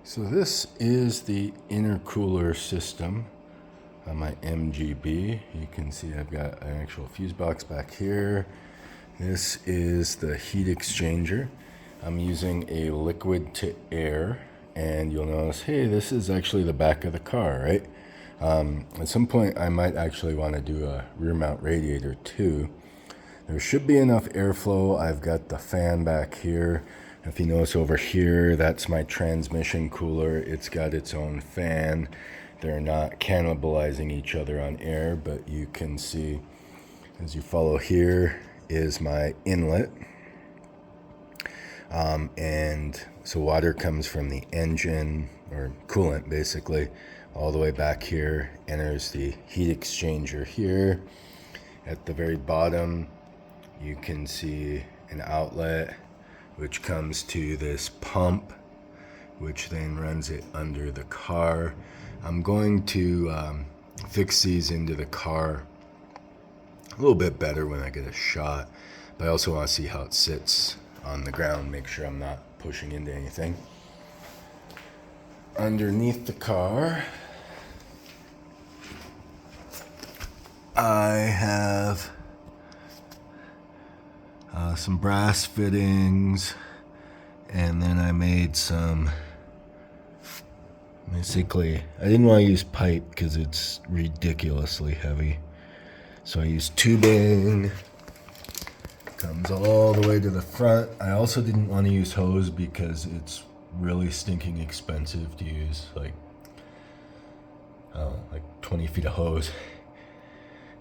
So this is the intercooler system on my MGB. You can see I've got an actual fuse box back here. This is the heat exchanger. I'm using a liquid to air, and you'll notice, hey, this is actually the back of the car, right? At some point I might actually want to do a rear mount radiator too. There should be enough airflow. I've got the fan back here. If you notice over here, that's my transmission cooler. It's got its own fan. They're not cannibalizing each other on air, but you can see as you follow here is my inlet. And so water comes from the engine, or coolant basically, all the way back here, enters the heat exchanger here. At the very bottom, you can see an outlet which comes to this pump, which then runs it under the car. I'm going to fix these into the car a little bit better when I get a shot, but I also want to see how it sits on the ground, make sure I'm not pushing into anything. Underneath the car, I have some brass fittings, and then I made some, basically, I didn't want to use pipe because it's ridiculously heavy. So I used tubing, comes all the way to the front. I also didn't want to use hose because it's really stinking expensive to use, like 20 feet of hose.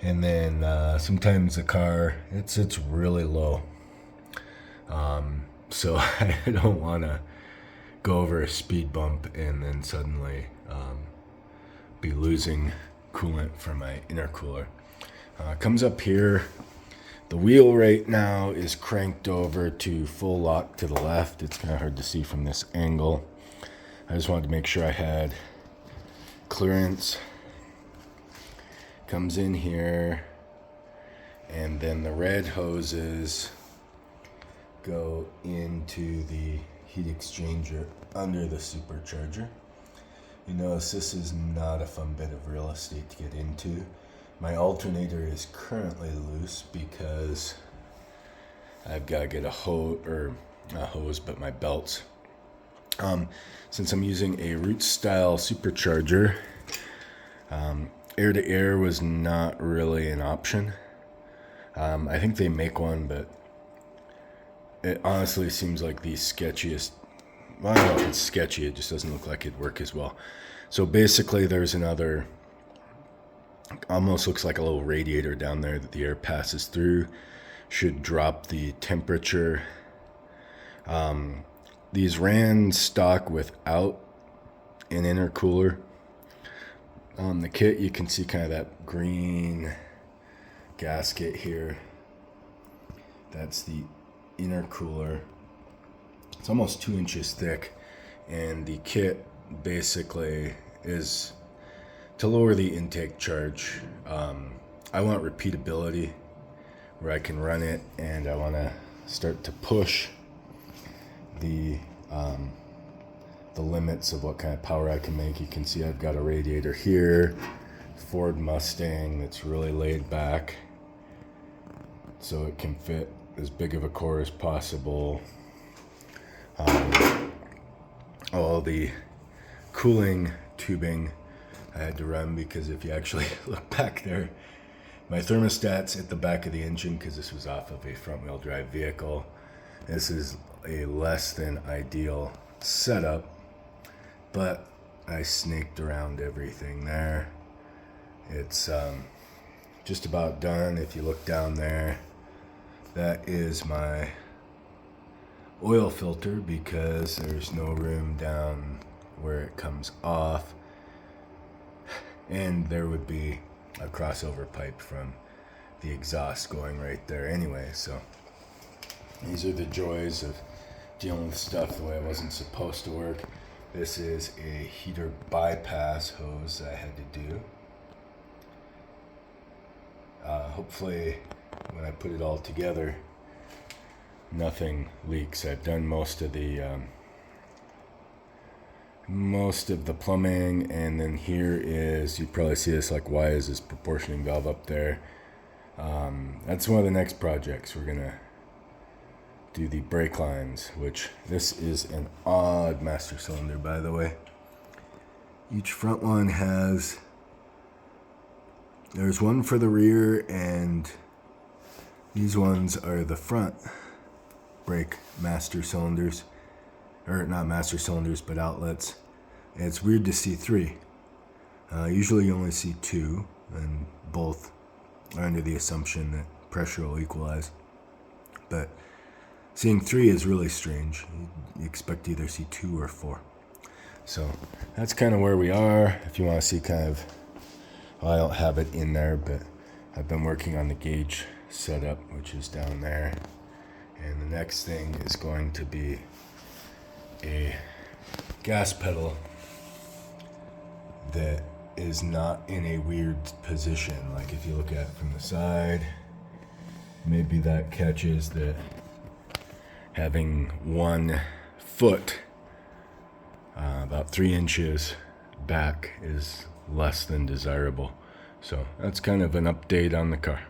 And then sometimes the car, it sits really low. So I don't want to go over a speed bump and then suddenly be losing coolant from my intercooler. Comes up here. The wheel right now is cranked over to full lock to the left. It's kind of hard to see from this angle. I just wanted to make sure I had clearance. Comes in here, and then the red hoses go into the heat exchanger under the supercharger. You notice this is not a fun bit of real estate to get into. My alternator is currently loose because I've got to get a hose, or not a hose, but my belts. Since I'm using a root style supercharger, air to air was not really an option. I think they make one, but it honestly seems like the sketchiest. Well, I don't know if it's sketchy, it just doesn't look like it'd work as well. So basically there's another, almost looks like a little radiator down there that the air passes through. Should drop the temperature. These ran stock without an intercooler. On the kit, you can see kind of that green gasket here. That's the intercooler. It's almost 2 inches thick, and the kit basically is to lower the intake charge. I want repeatability where I can run it, and I want to start to push the limits of what kind of power I can make. You can see I've got a radiator here, Ford Mustang, that's really laid back so it can fit as big of a core as possible. All the cooling tubing I had to run because if you actually look back there, my thermostat's at the back of the engine because this was off of a front wheel drive vehicle. This is a less than ideal setup, but I snaked around everything there. It's just about done. If you look down there, that is my oil filter because there's no room down where it comes off, and there would be a crossover pipe from the exhaust going right there anyway. So these are the joys of dealing with stuff the way it wasn't supposed to work. This is a heater bypass hose I had to do. Hopefully when I put it all together, nothing leaks. I've done most of the most of the plumbing, and then here is, you probably see this, like, why is this proportioning valve up there? That's one of the next projects. We're gonna do the brake lines, which this is an odd master cylinder, by the way. Each front one has, there's one for the rear, and these ones are the front brake master cylinders, or not master cylinders, but outlets. And it's weird to see three. Usually you only see two, and both are under the assumption that pressure will equalize. But seeing three is really strange. You expect to either see two or four. So that's kind of where we are. If you want to see kind of, well, I don't have it in there, but I've been working on the gauge setup, which is down there. And the next thing is going to be a gas pedal that is not in a weird position. Like if you look at it from the side, maybe that catches that having 1 foot about 3 inches back is less than desirable. So that's kind of an update on the car.